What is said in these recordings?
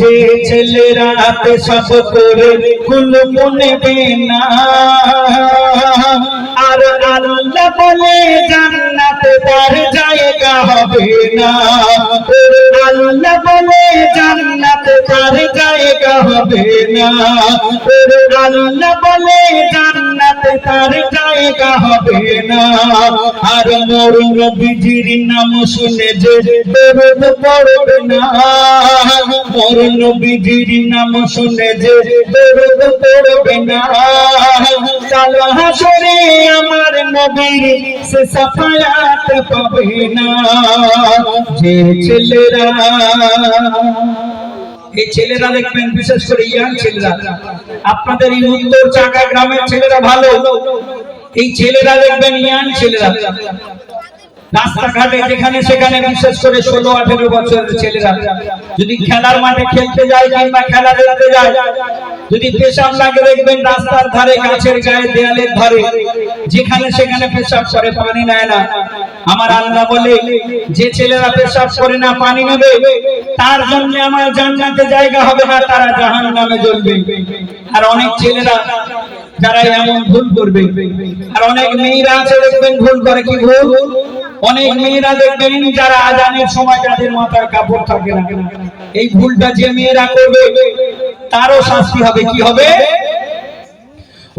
যে ছেলেরা পেশাব করে কুল মুনবে না, আর আল্লাহ বলে জান্নাতে তার জায়গা হবে না। আল্লাহ বলে জান্নাতে তার জায়গা হবে না। আল্লাহ বলে জান্নাতে তার জায়গা হবে না। আর মোর নবীজির নাম শুনে যে দরুদ পড়বে না, মোর নবীজির নাম শুনে যে দরুদ পড়বে না, কাল হাসরে আমার নবীর সে সাফায়াত পাবে না। যে ছেলেরা, এই ছেলেরা দেখবেন বিশেষ করে ইয়াং ছেলেরা, আপনাদের এই উত্তর চাকা গ্রামের ছেলেরা ভালো, এই ছেলেরা দেখবেন ইয়াং ছেলেরা রাস্তাঘাটে যেখানে সেখানে বিশেষ করে 16-18 বছরের ছেলেরা যদি খেলার মাঠে খেলতে যায় কিংবা খেলা দেখতে যায়, যদি পেশাব লাগে দেখবেন রাস্তার ধারে, গাছের গায়ে, দেয়ালের ধারে যেখানে সেখানে পেশাব করে, পানি নেয় না। আমার আল্লাহ বলে যে ছেলেরা পেশাব করে না, পানি নেবে, তার জন্য আমার জান্নাতে জায়গা হবে না, তারা জাহান্নামে জ্বলবে। আর অনেক ছেলেরা যারা এমন ভুল করবে, আর অনেক মেয়েরা আছে দেখবেন ভুল করে, কি ভুল? অনেক মেয়েরা দেখবেন যারা আজানের সময় যাদের মাথার কাপড় থাকে না, এই ভুলটা যে মেয়েরা করবে তারও শাস্তি হবে। কি হবে?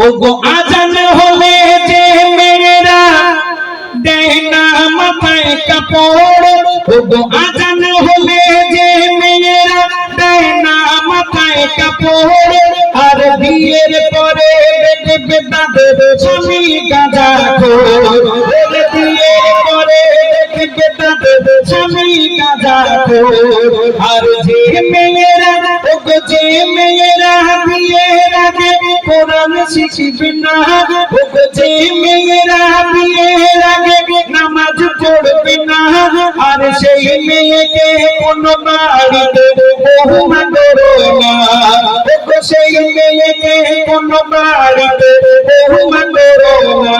ও গো আজান হলে যে মেয়েরা দেয় না মাথায় কাপড়, ও গো আজান হলে যে মেয়েরা দেয় না মাথায় কাপড়, আর বিয়ের পরে দেখবে তাদের স্বামী গাঁজাখোর, বিয়ের পরে দেখবে তাদের স্বামী গাঁজাখোর। আর যে মেয়েরা, ও গো যে মেয়েরা বিয়ের আগে কোরআন শিখবে না, ও গো যে মেয়েরা বিয়ের আগে নামাজ পড়বে না, আর সেই মেয়েকে কোনো বাড়িতে বৌমা করো না, ও গো সেই মেয়েকে কোনো বাড়িতে বৌমা করো না।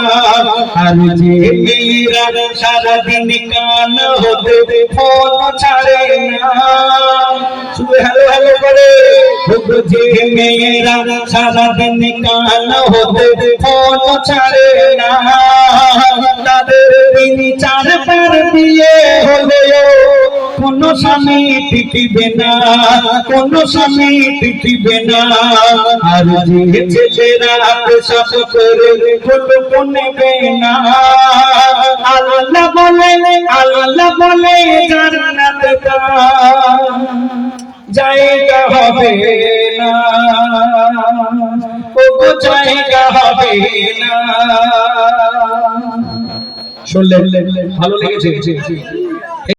আর যে মেয়েরা সারাদিন কান হতে ফোন ছাড়ে না, শুধু হ্যালো হ্যালো করে, ও গো যে মেয়েরা সারাদিন কান হতে ফোন ছাড়ে না, তাদের 3-4 বিয়ে হলেও কোন স্বামী টিকবে না, কোন স্বামী টিকবে না। আর যে ছেলেরা পেশাব করে কুল নেবে না, আল্লাহ বলে জান্নাতে তার জায়গা হবে না, ও জায়গা হবে না। শুনলেন? ভালো লেগেছে?